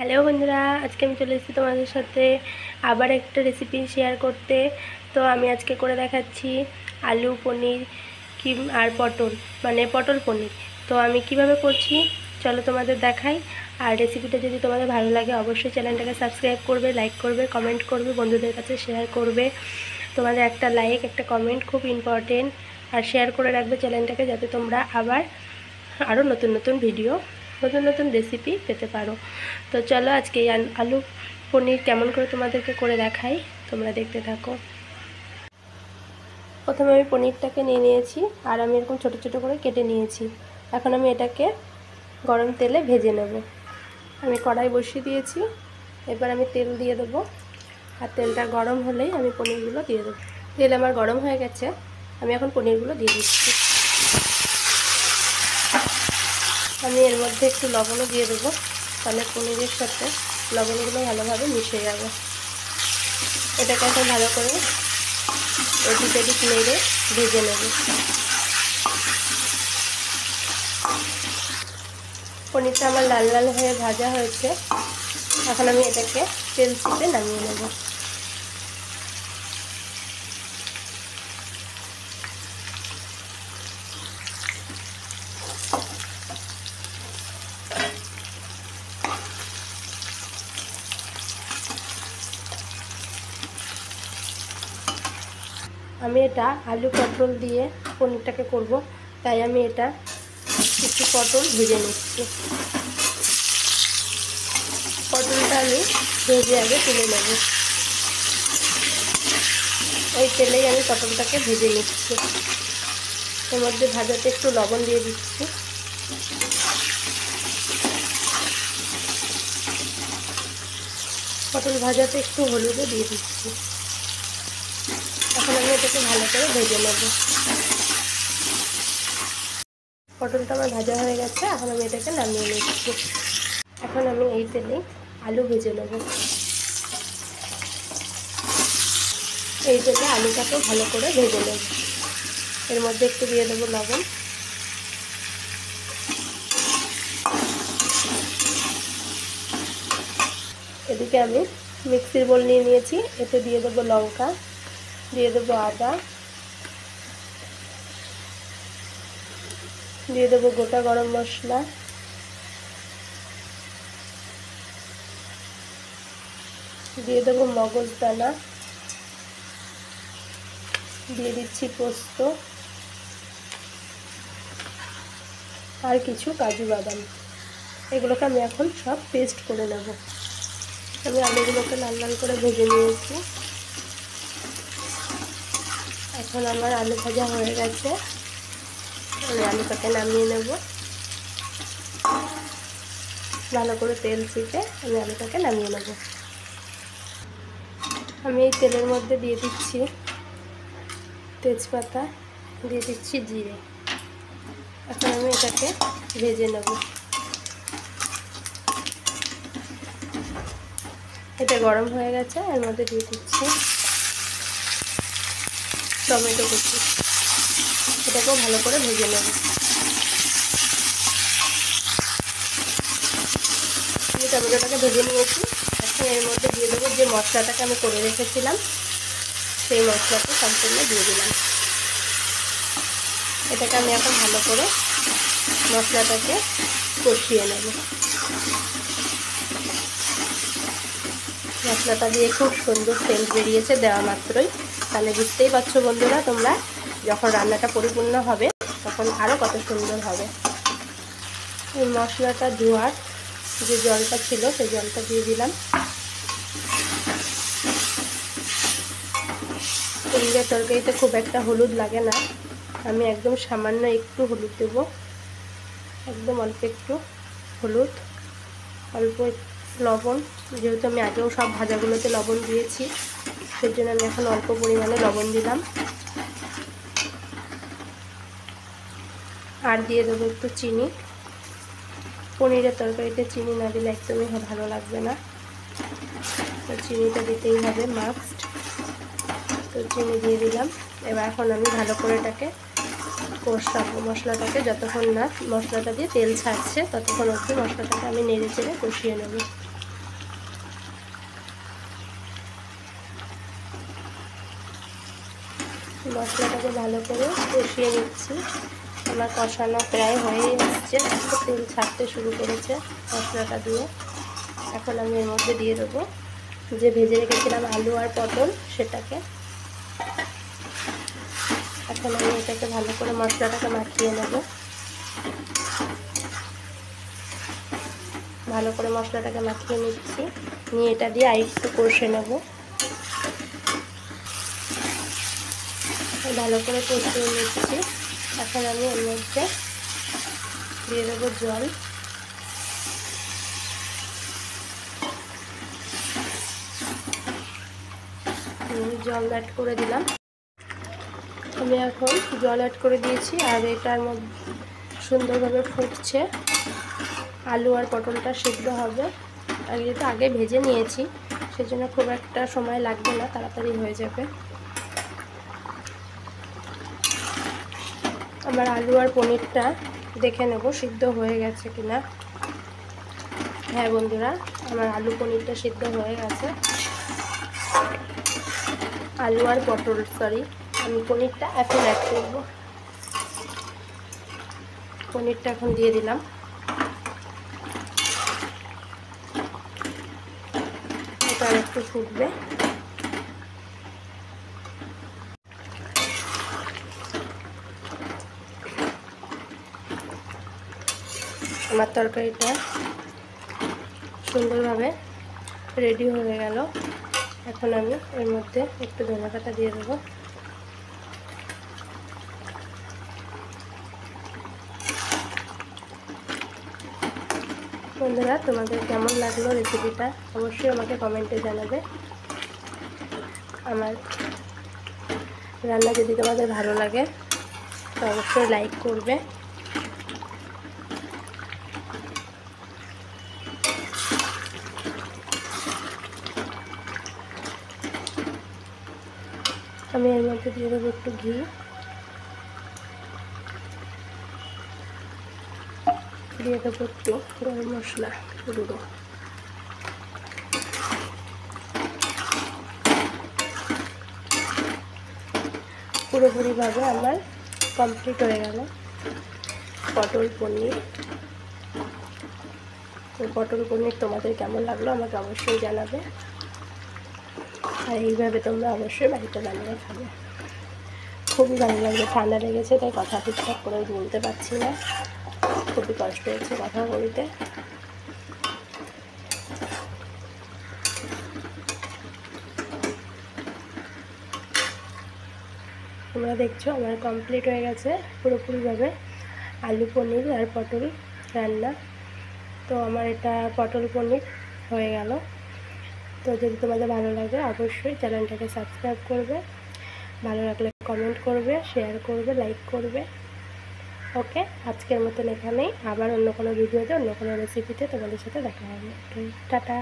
Hello বন্ধুরা, আজকে আমি চলে এসেছি তোমাদের সাথে আবার একটা রেসিপি শেয়ার করতে। তো আমি আজকে করে দেখাচ্ছি আলু পনির কি আর পটল, মানে পটল পনির। তো আমি কিভাবে করছি চলো তোমাদের দেখাই। আর রেসিপিটা যদি তোমাদের ভালো লাগে অবশ্যই চ্যানেলটাকে সাবস্ক্রাইব করবে, লাইক করবে, কমেন্ট করবে, বন্ধুদের কাছে শেয়ার করবে। তোমাদের একটা লাইক, একটা কমেন্ট খুব ইম্পর্টেন্ট। আর শেয়ার করে রাখবে চ্যানেলটাকে, যাতে তোমরা আবার আরও নতুন নতুন ভিডিও, নতুন নতুন রেসিপি পেতে পারো। তো চলো আজকে এই আলু পনির কেমন করে তোমাদেরকে করে দেখাই, তোমরা দেখতে থাকো। প্রথমে আমি পনিরটাকে নিয়ে নিয়েছি আর আমি এরকম ছোটো ছোটো করে কেটে নিয়েছি। এখন আমি এটাকে গরম তেলে ভেজে নেব। আমি কড়াই বসিয়ে দিয়েছি, এবার আমি তেল দিয়ে দেবো। আর তেলটা গরম হলেই আমি পনিরগুলো দিয়ে দেবো। তেল আমার গরম হয়ে গেছে, আমি এখন পনিরগুলো দিয়ে দিচ্ছি। আমি এর মধ্যে একটু লবণও দিয়ে দেবো, তাহলে পনিরের সাথে লবণগুলো ভালোভাবে মিশে যাবে। এটাকে এখন ভালো করে এদিক এদিক নেড়ে ভেজে নেব। পনিরটা আমার লাল লাল হয়ে ভাজা হয়েছে, এখন আমি এটাকে তেল চিপে নামিয়ে নেব। আমি এটা আলু পটল দিয়ে পনিরটাকে করব, তাই আমি এটা একটু পটল ভেজে নিচ্ছি। পটলটা আমি ভেজে আগে তুলে নেব। ওই তেলেই আমি পটলটাকে ভেজে নিচ্ছি। এর মধ্যে ভাজাতে একটু লবণ দিয়ে দিচ্ছি। পটল ভাজাতে একটু হলুদও দিয়ে দিচ্ছি। এখন আমি এটাকে ভালো করে ভেজে নেব। পটলটা আমার ভাজা হয়ে গেছে, এখন আমি এটাকে নামিয়ে নিচ্ছি। এখন আমি এই তেলে আলু ভেজে নেব। এই তেলে আলুটাকেও ভালো করে ভেজে নেব। এর মধ্যে একটু দিয়ে দেবো লবণ। এদিকে আমি মিক্সির বোল নিয়ে নিয়েছি, এতে দিয়ে দেবো লঙ্কা, দিয়ে দেবো আদা, দিয়ে দেবো গোটা গরম মশলা, দিয়ে দেবো মগজদানা, দিয়ে দিচ্ছি পোস্ত আর কিছু কাজু বাদাম। এগুলোকে আমি এখন সব পেস্ট করে নেব। আমি আলুগুলোকে লাল লাল করে ভেজে নিয়েছি। এখন আমার আলু ভাজা হয়ে গেছে, আমি আলুটাকে নামিয়ে নেব। ভালো করে তেল চিপে আমি আলুটাকে নামিয়ে নেব। আমি এই তেলের মধ্যে দিয়ে দিচ্ছি তেজপাতা, দিয়ে দিচ্ছি জিরে। এখন আমি এটাকে ভেজে নেব। এটা গরম হয়ে গেছে, এর মধ্যে দিয়ে দিচ্ছি টমেটো কুচি। এটাকেও ভালো করে ভেজে নেব। আমি টমেটোটাকে ভেজে নিয়েছি। এখন এর মধ্যে দিয়ে দেবো যে মশলাটাকে আমি করে রেখেছিলাম, সেই মশলাটা সম্পূর্ণ দিয়ে দিলাম। এটাকে আমি এখন ভালো করে মশলাটাকে কষিয়ে নেব। মশলাটা দিয়ে খুব সুন্দর সেন্ট বেরিয়েছে দেওয়া মাত্রই। তাহলে বুঝতেই পারছো বন্ধুরা, তোমরা যখন রান্নাটা পরিপূর্ণ হবে তখন আরও কত সুন্দর হবে। এই মশলাটা ধোয়ার যে জলটা ছিল সেই জলটা দিয়ে দিলাম। পনিরের তরকারিতে খুব একটা হলুদ লাগে না, আমি একদম সামান্য একটু হলুদ দেব, একদম অল্প একটু হলুদ, অল্প লবণ। যেহেতু আমি আগেও সব ভাজাগুলোতে লবণ দিয়েছি, সেই জন্য আমি এখন অল্প পরিমাণে লবণ দিলাম। আর দিয়ে দেবো একটু চিনি। পনিরের তরকারিতে চিনি না দিলে একদমই ভালো লাগবে না, তো চিনিটা দিতেই হবে মাস্ট। তো চিনি দিয়ে দিলাম। এবার এখন আমি ভালো করে এটাকে কষাবো মশলাটাকে, যতক্ষণ না মশলাটা দিয়ে তেল ছাড়ছে ততক্ষণ অবধি মশলাটাকে আমি নেড়ে চেড়ে কষিয়ে নেব। মশলাটাকে ভালো করে কষিয়ে নিচ্ছি। আমার কষানো প্রায় হয়ে এসছে, তেল ছাড়তে শুরু করেছে মশলাটা দিয়ে। এখন আমি এর মধ্যে দিয়ে দেবো যে ভেজে রেখেছিলাম আলু আর পটল, সেটাকে। এখন আমি এটাকে ভালো করে মশলাটাকে মাখিয়ে নেব। ভালো করে মশলাটাকে মাখিয়ে নিচ্ছি, নিয়ে এটা দিয়ে আরেকটু কষে নেব। ভালো করে কষিয়ে নিচ্ছি। এখন আমি এর মধ্যে দিয়ে দেবো জল। জল অ্যাড করে দিলাম। আমি এখন জল অ্যাড করে দিয়েছি, আর এটার মধ্যে সুন্দরভাবে ফুটছে। আলু আর পটলটা সিদ্ধ হবে, আর যেহেতু আগে ভেজে নিয়েছি সেজন্য খুব একটা সময় লাগবে না, তাড়াতাড়ি হয়ে যাবে। আমার আলু আর পনিরটা দেখে নেব সিদ্ধ হয়ে গেছে কিনা। হ্যাঁ বন্ধুরা, আমার আলু পনিরটা সিদ্ধ হয়ে গেছে। আলু আর পটল, সরি, আমি পনিরটা এখন অ্যাড করব। পনিরটা এখন দিয়ে দিলাম। এটা একটু ফুটবে। আমার তরকারিটা সুন্দরভাবে রেডি হয়ে গেল। এখন আমি এর মধ্যে একটু ধনেপাতা দিয়ে দেবো। বন্ধুরা, তোমাদের কেমন লাগলো রেসিপিটা অবশ্যই আমাকে কমেন্টে জানাবে। আমার রান্না যদি তোমাদের ভালো লাগে তো অবশ্যই লাইক করবে। আমি এর মধ্যে দিয়ে দেবো একটু ঘি। দিয়ে দেবো একটু গরম মশলা গুঁড়ো। পুরোপুরিভাবে আমার কমপ্লিট হয়ে গেল পটল পনির। পটল পনির তোমাদের কেমন লাগলো আমাকে অবশ্যই জানাবে, আর এইভাবে তোমরা অবশ্যই বাড়িতে বানিয়ে খাবে। খুবই ভালো লাগবে। ঠান্ডা লেগেছে তাই কথা ঠিকঠাক করে বলতে পারছি না, খুবই কষ্ট হচ্ছে কথা বলতে। তোমরা দেখছো আমার কমপ্লিট হয়ে গেছে পুরোপুরিভাবে আলু পনির আর পটল রান্না। তো আমার এটা পটল পনির হয়ে গেল। তো যদি তোমাদের ভালো লাগে অবশ্যই চ্যানেলটাকে সাবস্ক্রাইব করবে, ভালো লাগলে কমেন্ট করবে, শেয়ার করবে, লাইক করবে। ওকে, আজকের মতন এখানেই। আবার অন্য কোনো ভিডিওতে অন্য কোনো রেসিপিতে তোমাদের সাথে দেখা হবে। টাটা।